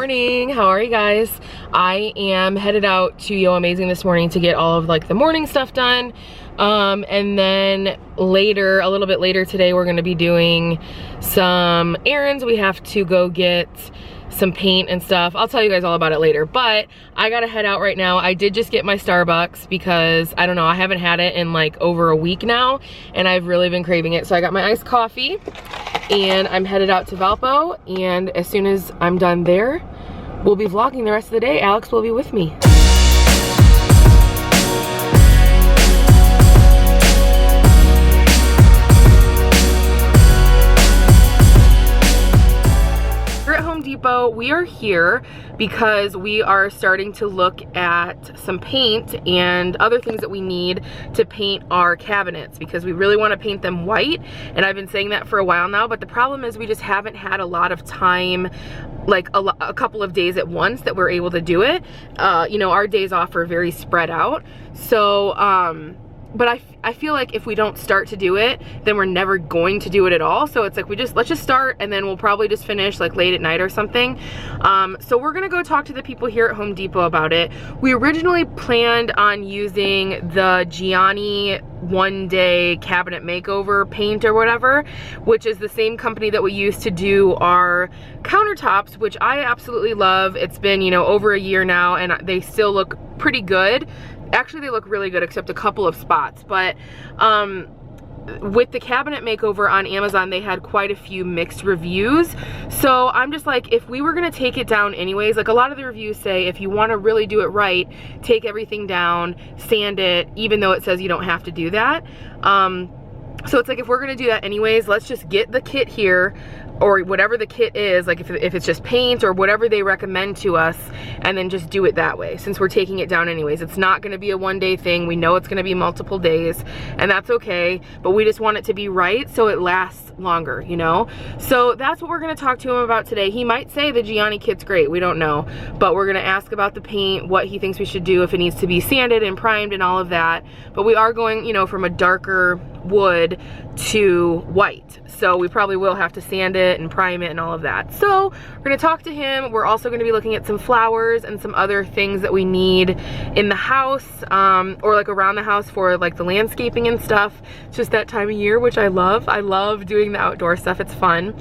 morning. How are you guys? I am headed out to Yo Amazing this morning to get all of like the morning stuff done. And then later, a little bit later today, we're gonna be doing some errands. We have to go get some paint and stuff. I'll tell you guys all about it later, but I gotta head out right now. I did just get my Starbucks because I don't know, I haven't had it in like over a week now and I've really been craving it. So I got my iced coffee and I'm headed out to Valpo, and as soon as I'm done there, we'll be vlogging the rest of the day. Alex will be with me. We are here because we are starting to look at some paint and other things that we need to paint our cabinets, because we really want to paint them white, and I've been saying that for a while now, but the problem is we just haven't had a lot of time, like a couple of days at once that we're able to do it. You know, our days off are very spread out, so but I feel like if we don't start to do it, then we're never going to do it at all. So it's like let's just start, and then we'll probably just finish like late at night or something. So we're gonna go talk to the people here at Home Depot about it. We originally planned on using the Gianni one-day cabinet makeover paint or whatever, which is the same company that we use to do our countertops, which I absolutely love. It's been, you know, over a year now and they still look pretty good. Actually, they look really good except a couple of spots, but with the cabinet makeover on Amazon, they had quite a few mixed reviews. So I'm just like, if we were gonna take it down anyways, like a lot of the reviews say if you want to really do it right, take everything down, sand it, even though it says you don't have to do that. So it's like, if we're gonna do that anyways, let's just get the kit here, or whatever the kit is, like if it's just paint or whatever they recommend to us, and then just do it that way, since we're taking it down anyways. It's not gonna be a one-day thing. We know it's gonna be multiple days, and that's okay, but we just want it to be right so it lasts longer, you know? So that's what we're gonna talk to him about today. He might say the Gianni kit's great, we don't know, but we're gonna ask about the paint, what he thinks we should do, if it needs to be sanded and primed and all of that. But we are going, you know, from a darker wood to white, so we probably will have to sand it and prime it and all of that. So we're gonna talk to him. We're also gonna be looking at some flowers and some other things that we need in the house, or like around the house for like the landscaping and stuff. It's just that time of year, which I love. I love doing the outdoor stuff, it's fun.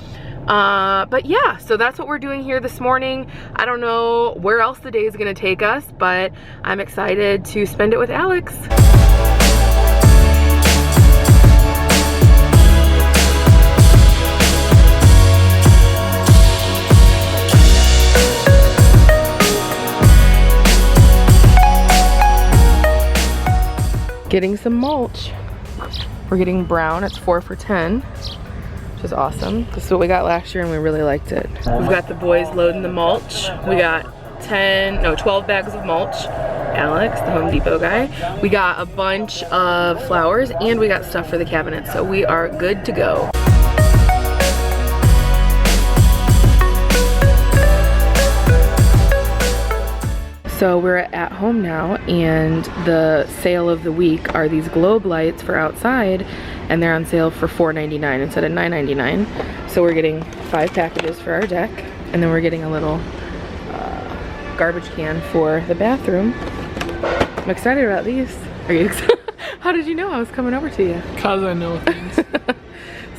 But yeah, so that's what we're doing here this morning. I don't know where else the day is gonna take us, but I'm excited to spend it with Alex. Getting some mulch. We're getting brown. It's 4 for $10, which is awesome. This is what we got last year and we really liked it. We've got the boys loading the mulch. We got 12 bags of mulch. Alex, the Home Depot guy. We got a bunch of flowers and we got stuff for the cabinet, so we are good to go. So we're at home now, and the sale of the week are these globe lights for outside, and they're on sale for $4.99 instead of $9.99. So we're getting 5 packages for our deck, and then we're getting a little garbage can for the bathroom. I'm excited about these. Are you excited? How did you know I was coming over to you? Because I know things.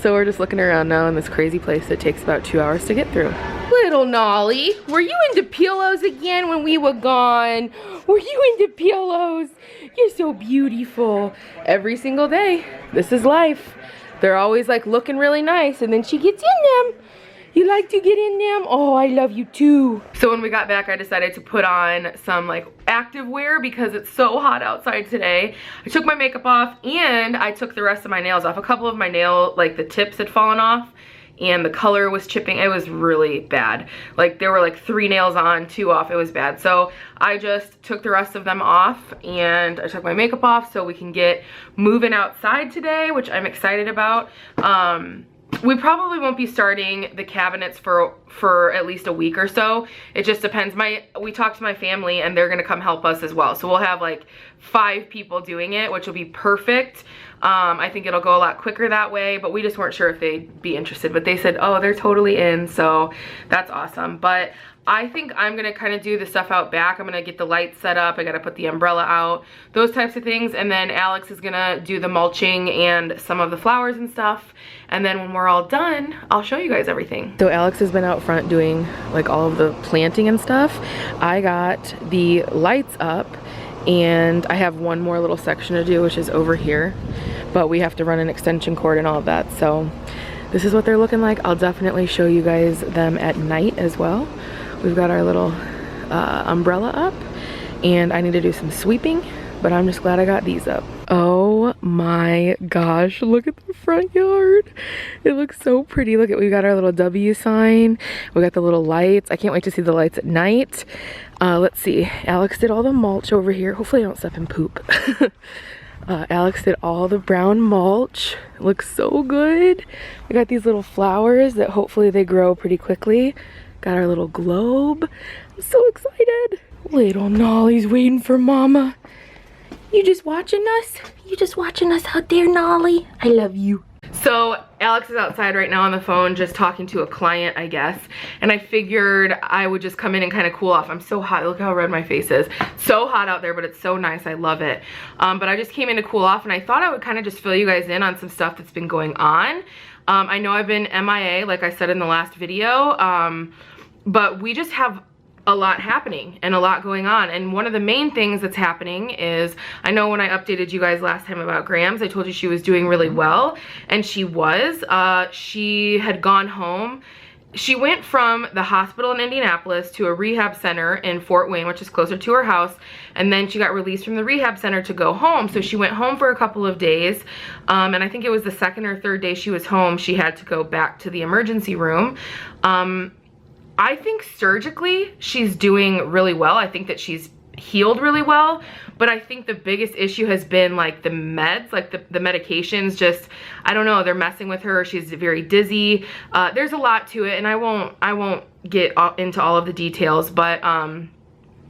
So we're just looking around now in this crazy place that takes about 2 hours to get through. Little Nolly, were you into pillows again when we were gone? Were you into pillows? You're so beautiful. Every single day, this is life. They're always like looking really nice, and then she gets in them. You like to get in them? Oh, I love you too. So when we got back, I decided to put on some like active wear because it's so hot outside today. I took my makeup off and I took the rest of my nails off. A couple of my nail, like the tips had fallen off and the color was chipping. It was really bad. Like there were like 3 nails on, 2 off. It was bad. So I just took the rest of them off and I took my makeup off so we can get moving outside today, which I'm excited about. We probably won't be starting the cabinets for at least a week or so. It just depends. We talked to my family and they're gonna come help us as well. So we'll have like 5 people doing it, which will be perfect. I think it'll go a lot quicker that way, but we just weren't sure if they'd be interested. But they said, oh, they're totally in, so that's awesome. But I think I'm gonna kind of do the stuff out back. I'm gonna get the lights set up. I gotta put the umbrella out, those types of things. And then Alex is gonna do the mulching and some of the flowers and stuff. And then when we're all done, I'll show you guys everything. So Alex has been out front doing like all of the planting and stuff. I got the lights up and I have one more little section to do, which is over here. But we have to run an extension cord and all of that. So this is what they're looking like. I'll definitely show you guys them at night as well. We've got our little umbrella up and I need to do some sweeping, but I'm just glad I got these up. Oh my gosh, look at the front yard. It looks so pretty. Look at, we got our little W sign. We got the little lights. I can't wait to see the lights at night. Let's see, Alex did all the mulch over here. Hopefully I don't step in poop. Alex did all the brown mulch. It looks so good. We got these little flowers that hopefully they grow pretty quickly. Got our little globe. I'm so excited. Little Nolly's waiting for Mama. You just watching us? You just watching us out there, Nolly? I love you. So Alex is outside right now on the phone just talking to a client, I guess. And I figured I would just come in and kind of cool off. I'm so hot. Look how red my face is. So hot out there, but it's so nice. I love it. But I just came in to cool off and I thought I would kind of just fill you guys in on some stuff that's been going on. I know I've been MIA, like I said in the last video, but we just have a lot happening and a lot going on. And one of the main things that's happening is, I know when I updated you guys last time about Grams, I told you she was doing really well, and she was. She had gone home. She went from the hospital in Indianapolis to a rehab center in Fort Wayne, which is closer to her house, and then she got released from the rehab center to go home. So she went home for a couple of days, and I think it was the second or third day she was home, she had to go back to the emergency room. I think surgically she's doing really well. I think that she's healed really well, but I think the biggest issue has been like the meds, like the medications. Just, I don't know, they're messing with her. She's very dizzy. There's a lot to it, and I won't get into all of the details, but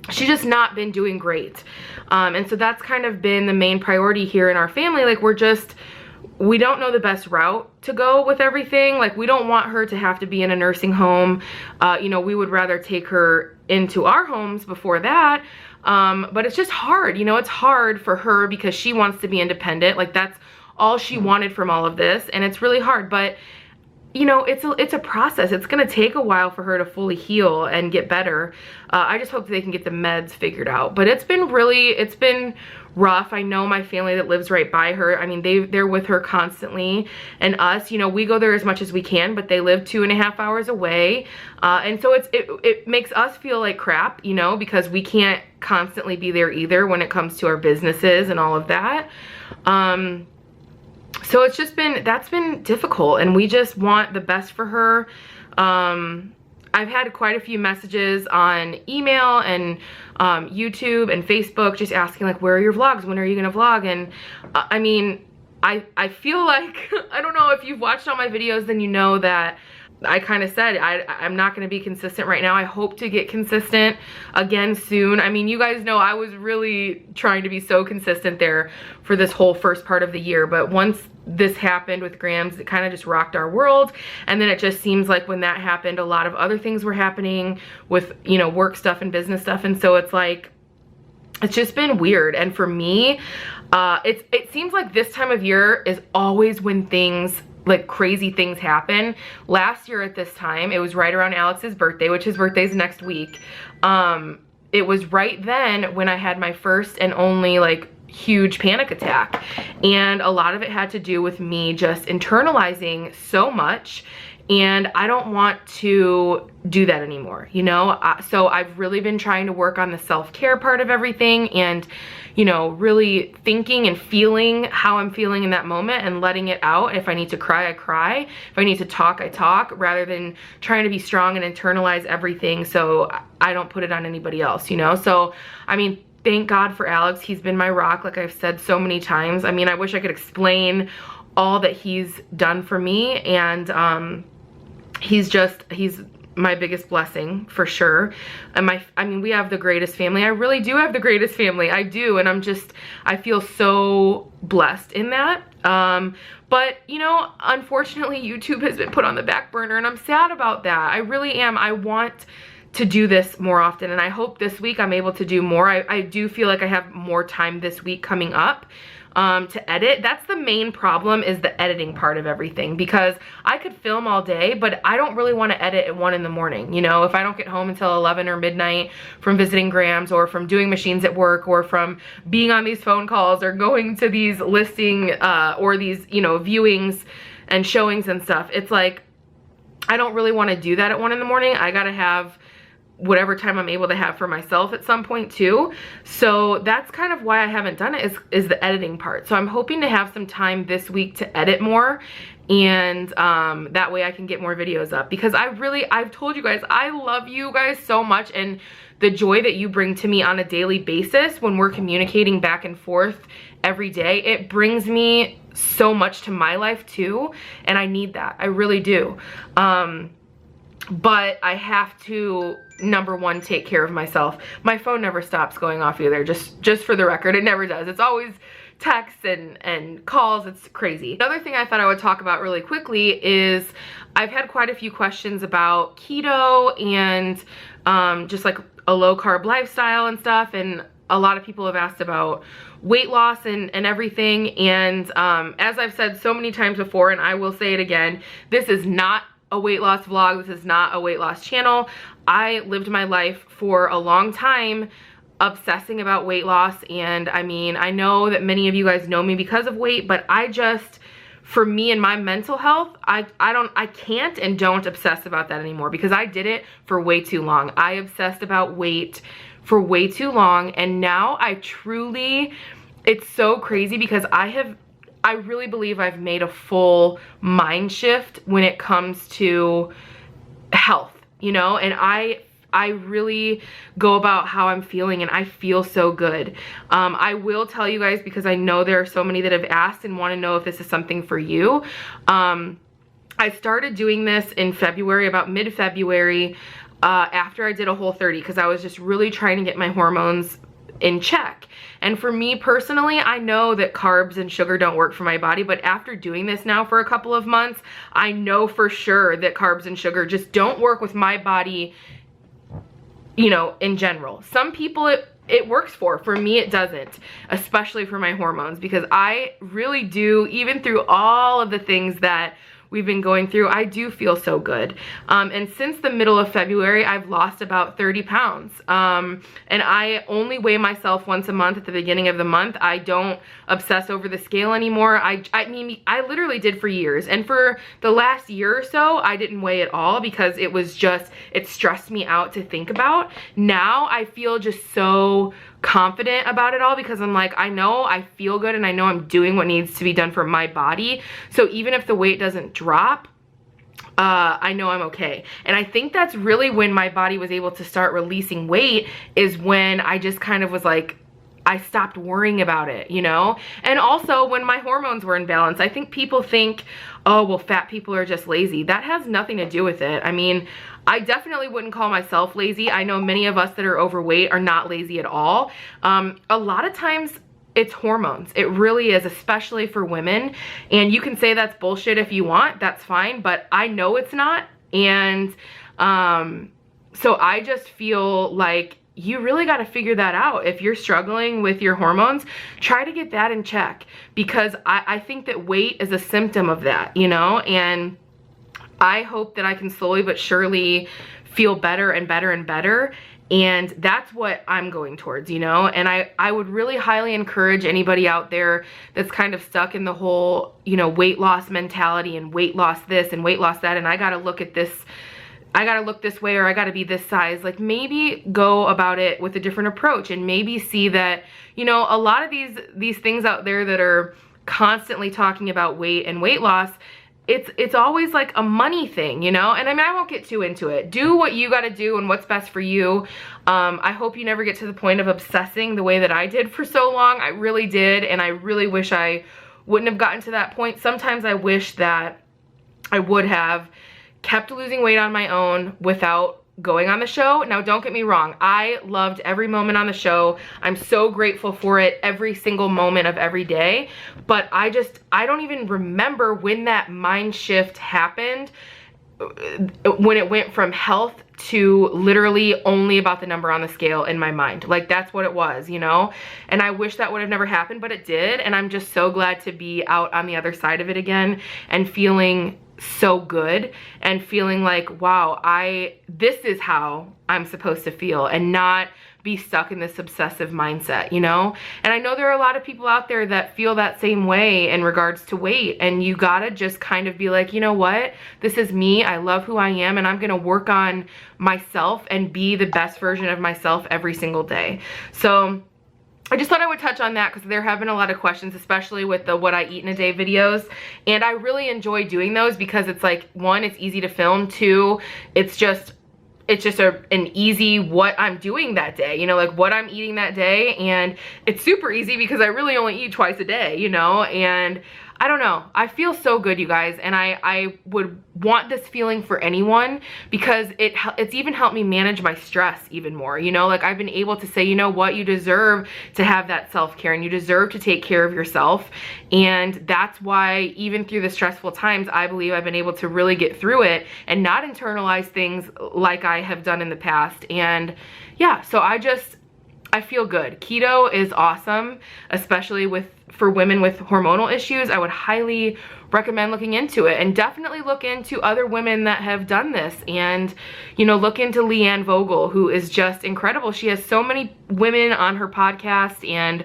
she's just not been doing great. And so that's kind of been the main priority here in our family. Like, we don't know the best route to go with everything. Like, we don't want her to have to be in a nursing home. You know, we would rather take her into our homes before that. But it's just hard, you know, it's hard for her because she wants to be independent. Like, that's all she wanted from all of this, and it's really hard. But you know, it's a process. It's gonna take a while for her to fully heal and get better. I just hope they can get the meds figured out. But it's been rough. I know my family that lives right by her. I mean, they're with her constantly, and us, you know, we go there as much as we can, but they live 2.5 hours away. And so it makes us feel like crap, you know, because we can't constantly be there either when it comes to our businesses and all of that. So it's just that's been difficult, and we just want the best for her. I've had quite a few messages on email and YouTube and Facebook just asking, like, where are your vlogs? When are you gonna vlog? And I mean, I feel like, I don't know, if you've watched all my videos, then you know that I kind of said I'm not going to be consistent right now. I hope to get consistent again soon. I mean, you guys know I was really trying to be so consistent there for this whole first part of the year, but once this happened with Grams, it kind of just rocked our world. And then it just seems like when that happened, a lot of other things were happening with, you know, work stuff and business stuff. And so it's like, it's just been weird. And for me, it seems like this time of year is always when things, like, crazy things happen. Last year at this time, it was right around Alex's birthday, which his birthday's next week. It was right then when I had my first and only, like, huge panic attack. And a lot of it had to do with me just internalizing so much, and I don't want to do that anymore, you know? So I've really been trying to work on the self-care part of everything, and, you know, really thinking and feeling how I'm feeling in that moment and letting it out. If I need to cry, I cry. If I need to talk, I talk, rather than trying to be strong and internalize everything so I don't put it on anybody else, you know? So, I mean, thank God for Alex. He's been my rock, like I've said so many times. I mean, I wish I could explain all that he's done for me, and he's my biggest blessing for sure. And I mean, we have the greatest family. I really do have the greatest family. I do, and I feel so blessed in that. But, you know, unfortunately, YouTube has been put on the back burner, and I'm sad about that. I really am. I want to do this more often, and I hope this week I'm able to do more. I do feel like I have more time this week coming up to edit. That's the main problem, is the editing part of everything, because I could film all day, but I don't really want to edit at 1 in the morning. You know, if I don't get home until 11 or midnight from visiting Grams, or from doing machines at work, or from being on these phone calls, or going to these listing or these, you know, viewings and showings and stuff, it's like I don't really want to do that at 1 in the morning. I gotta have whatever time I'm able to have for myself at some point too. So that's kind of why I haven't done it, is the editing part. So I'm hoping to have some time this week to edit more, and that way I can get more videos up, because I've told you guys, I love you guys so much, and the joy that you bring to me on a daily basis when we're communicating back and forth every day, it brings me so much to my life too, and I need that. I really do. But I have to, number one, take care of myself. My phone never stops going off either, just for the record. It never does. It's always texts and calls. It's crazy. Another thing I thought I would talk about really quickly is I've had quite a few questions about keto and just like a low carb lifestyle and stuff, and a lot of people have asked about weight loss and everything. And as I've said so many times before, and I will say it again, this is not a weight loss vlog. This is not a weight loss channel. I lived my life for a long time obsessing about weight loss, and I mean, I know that many of you guys know me because of weight, but I just, for me and my mental health, I can't and don't obsess about that anymore, because I did it for way too long. I obsessed about weight for way too long, and now I truly, it's so crazy, because I really believe I've made a full mind shift when it comes to health, you know, and I really go about how I'm feeling, and I feel so good. I will tell you guys, because I know there are so many that have asked and want to know if this is something for you. I started doing this in February, about mid-February, after I did a Whole30, because I was just really trying to get my hormones in check. And for me personally, I know that carbs and sugar don't work for my body, but after doing this now for a couple of months, I know for sure that carbs and sugar just don't work with my body, you know, in general. Some people it works for me it doesn't, especially for my hormones, because I really do, even through all of the things that we've been going through, I do feel so good. And since the middle of February, I've lost about 30 pounds. And I only weigh myself once a month at the beginning of the month. I don't obsess over the scale anymore. I mean, I literally did for years. And for the last year or so, I didn't weigh at all, because it was just, it stressed me out to think about. Now I feel just so confident about it all, because I'm like, I know I feel good, and I know I'm doing what needs to be done for my body. So even if the weight doesn't drop, I know I'm okay. And I think that's really when my body was able to start releasing weight, is when I just kind of was like, I stopped worrying about it, you know? And also when my hormones were in balance. I think people think, oh, well, fat people are just lazy. That has nothing to do with it. I mean, I definitely wouldn't call myself lazy. I know many of us that are overweight are not lazy at all. A lot of times it's hormones. It really is, especially for women. And you can say that's bullshit if you want, that's fine, but I know it's not. And so I just feel like you really got to figure that out. If you're struggling with your hormones, try to get that in check, because I think that weight is a symptom of that, you know? And I hope that I can slowly but surely feel better and better and better. And that's what I'm going towards, you know? And I would really highly encourage anybody out there that's kind of stuck in the whole, you know, weight loss mentality and weight loss this and weight loss that, and I gotta look at this, I gotta look this way, or I gotta be this size. Like, maybe go about it with a different approach, and maybe see that, you know, a lot of these things out there that are constantly talking about weight and weight loss, it's always like a money thing, you know? And I mean, I won't get too into it. Do what you gotta do and what's best for you. I hope you never get to the point of obsessing the way that I did for so long. I really did, and I really wish I wouldn't have gotten to that point. Sometimes I wish that I would have kept losing weight on my own without going on the show. Now, don't get me wrong. I loved every moment on the show. I'm so grateful for it every single moment of every day. But I don't even remember when that mind shift happened when it went from health to literally only about the number on the scale in my mind. Like, that's what it was, you know? And I wish that would have never happened, but it did. And I'm just so glad to be out on the other side of it again and feeling so good and feeling like, wow, this is how I'm supposed to feel, and not be stuck in this obsessive mindset, you know? And I know there are a lot of people out there that feel that same way in regards to weight, and you gotta just kind of be like, you know what? This is me. I love who I am, and I'm gonna work on myself and be the best version of myself every single day. So I just thought I would touch on that because there have been a lot of questions, especially with the what I eat in a day videos. And I really enjoy doing those because it's like, one, it's easy to film. Two, it's just an easy what I'm doing that day, you know, like what I'm eating that day. And it's super easy because I really only eat twice a day, you know, and I don't know. I feel so good, you guys, and I would want this feeling for anyone because it's even helped me manage my stress even more, you know? Like, I've been able to say, you know what, you deserve to have that self-care and you deserve to take care of yourself. And that's why even through the stressful times, I believe I've been able to really get through it and not internalize things like I have done in the past. And yeah, so I feel good. Keto is awesome, especially for women with hormonal issues. I would highly recommend looking into it, and definitely look into other women that have done this, and, you know, look into Leanne Vogel, who is just incredible. She has so many women on her podcast, and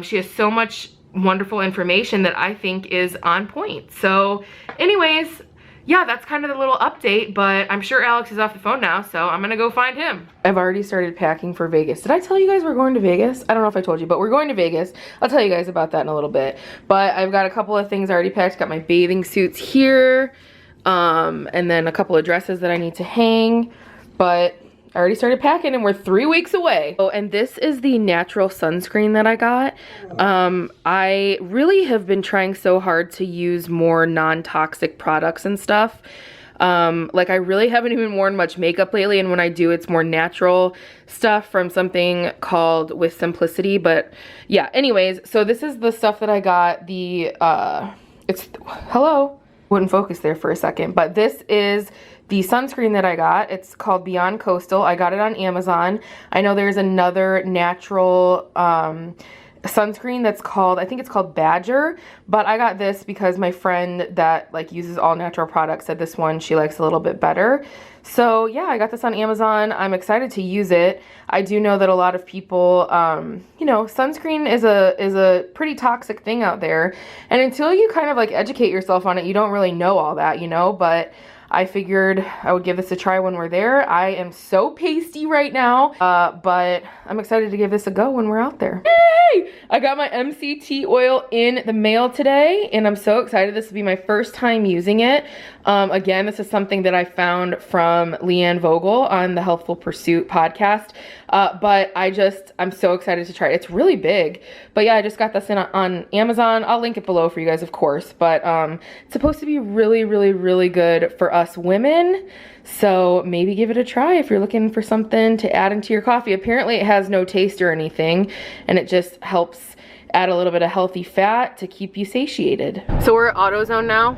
she has so much wonderful information that I think is on point. So anyways, yeah, that's kind of the little update, but I'm sure Alex is off the phone now, so I'm gonna go find him. I've already started packing for Vegas. Did I tell you guys we're going to Vegas? I don't know if I told you, but we're going to Vegas. I'll tell you guys about that in a little bit. But I've got a couple of things already packed. Got my bathing suits here, and then a couple of dresses that I need to hang, but I already started packing and we're 3 weeks away. Oh, and this is the natural sunscreen that I got. I really have been trying so hard to use more non-toxic products and stuff. Like, I really haven't even worn much makeup lately, and when I do, it's more natural stuff from something called With Simplicity. But yeah, anyways, so this is the stuff that I got. Hello, wouldn't focus there for a second, but this is the sunscreen that I got. It's called Beyond Coastal. I got it on Amazon. I know there's another natural sunscreen that's called, I think it's called Badger, but I got this because my friend that like uses all natural products said this one she likes a little bit better. So yeah, I got this on Amazon. I'm excited to use it. I do know that a lot of people, you know, sunscreen is a pretty toxic thing out there, and until you kind of like educate yourself on it, you don't really know all that, you know. But I figured I would give this a try when we're there. I am so pasty right now, but I'm excited to give this a go when we're out there. Yay! I got my MCT oil in the mail today, and I'm so excited. This will be my first time using it. Again, this is something that I found from Leanne Vogel on the Healthful Pursuit podcast, but I'm so excited to try it. It's really big, but yeah, I just got this on Amazon. I'll link it below for you guys, of course, but it's supposed to be really, really, really good for us women. So maybe give it a try if you're looking for something to add into your coffee. Apparently it has no taste or anything, and it just helps add a little bit of healthy fat to keep you satiated. So we're at AutoZone now.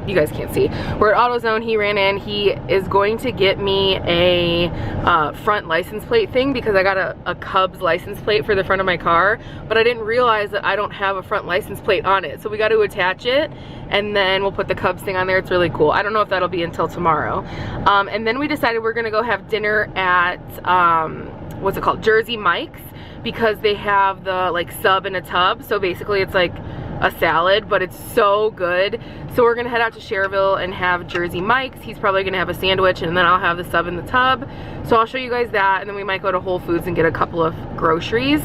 You guys can't see. We're at AutoZone. He ran in. He is going to get me a front license plate thing because I got a Cubs license plate for the front of my car, but I didn't realize that I don't have a front license plate on it. So we got to attach it, and then we'll put the Cubs thing on there. It's really cool. I don't know if that'll be until tomorrow. And then we decided we're gonna go have dinner at what's it called, Jersey Mike's, because they have the like sub in a tub. So basically it's like a salad, but it's so good. So we're gonna head out to Cherville and have Jersey Mike's. He's probably gonna have a sandwich, and then I'll have the sub in the tub. So I'll show you guys that, and then we might go to Whole Foods and get a couple of groceries.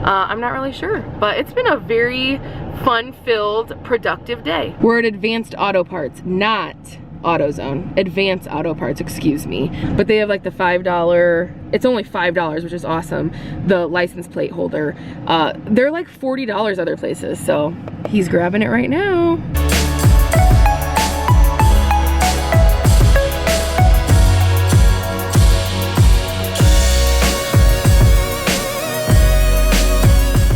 I'm not really sure, but it's been a very fun-filled, productive day. We're at Advanced Auto Parts, not AutoZone. Advanced Auto Parts, excuse me. But they have like the $5, it's only $5, which is awesome, the license plate holder. They're like $40 other places, so he's grabbing it right now.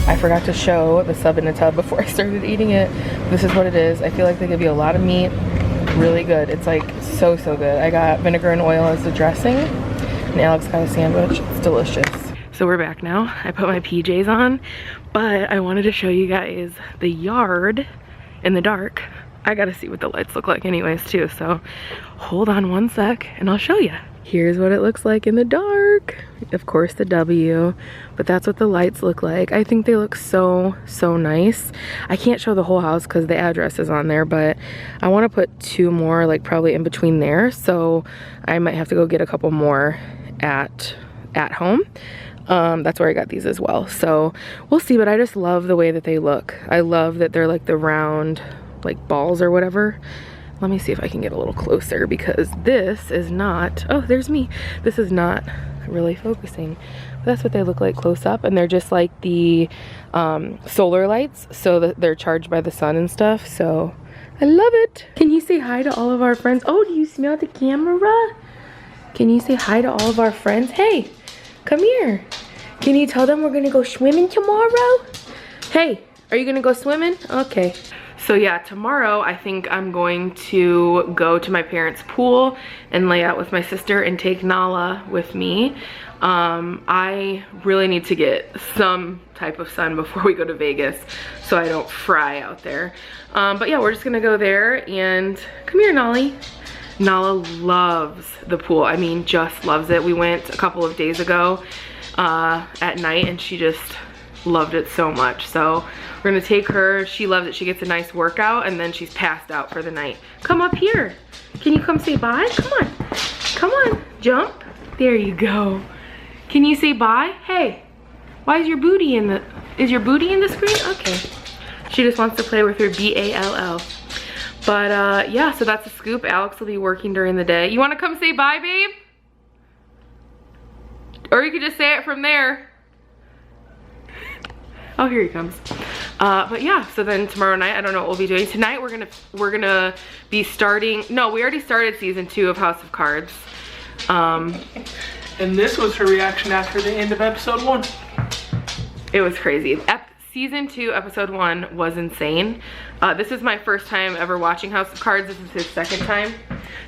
I forgot to show the sub in the tub before I started eating it. This is what it is. I feel like they give you a lot of meat. really good. It's like so good. I got vinegar and oil as the dressing, and Alex got a sandwich. It's delicious. So we're back now. I put my PJs on, but I wanted to show you guys the yard in the dark. I gotta see what the lights look like anyways too, so hold on one sec and I'll show you. Here's what it looks like in the dark. Of course the W, but that's what the lights look like. I think they look so nice. I can't show the whole house because the address is on there, but I want to put 2 more like probably in between there, so I might have to go get a couple more at home. That's where I got these as well, so we'll see, but I just love the way that they look. I love that they're like the round like balls or whatever. Let me see if I can get a little closer because this is not, oh, there's me. This is not really focusing. But that's what they look like close up, and they're just like the solar lights, so that they're charged by the sun and stuff, so I love it. Can you say hi to all of our friends? Oh, do you smell the camera? Can you say hi to all of our friends? Hey, come here. Can you tell them we're gonna go swimming tomorrow? Hey, are you gonna go swimming? Okay. So yeah, tomorrow I think I'm going to go to my parents' pool and lay out with my sister and take Nala with me. I really need to get some type of sun before we go to Vegas so I don't fry out there. But yeah, we're just gonna go there, and come here, Nolly. Nala loves the pool. I mean, just loves it. We went a couple of days ago at night and she just loved it so much. So we're gonna take her. She loves it. She gets a nice workout and then she's passed out for the night. Come up here. Can you come say bye? Come on. Come on. Jump. There you go. Can you say bye? Hey, why is your booty in the, is your booty in the screen? Okay. She just wants to play with her B-A-L-L. But yeah, so that's a scoop. Alex will be working during the day. You wanna come say bye, babe? Or you could just say it from there. Oh, here he comes. But yeah, so then tomorrow night, I don't know what we'll be doing. Tonight we're gonna be starting, no, we already started season 2 of House of Cards. And this was her reaction after the end of episode 1. It was crazy. Season 2, episode 1 was insane. This is my first time ever watching House of Cards. This is his second time.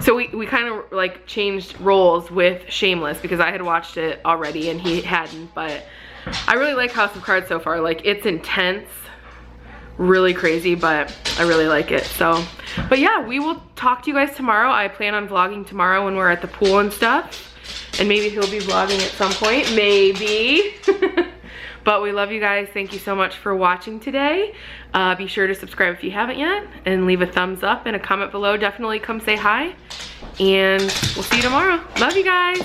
So we kind of like changed roles with Shameless because I had watched it already and he hadn't, but I really like House of Cards so far. Like, it's intense, really crazy, but I really like it. So, but yeah, we will talk to you guys tomorrow. I plan on vlogging tomorrow when we're at the pool and stuff, and maybe he'll be vlogging at some point, maybe. But we love you guys. Thank you so much for watching today. Be sure to subscribe if you haven't yet, and leave a thumbs up and a comment below. Definitely come say hi, and we'll see you tomorrow. Love you guys.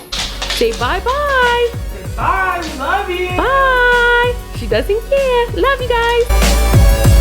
Say bye-bye. Bye, we love you. Bye. She doesn't care. Love you guys.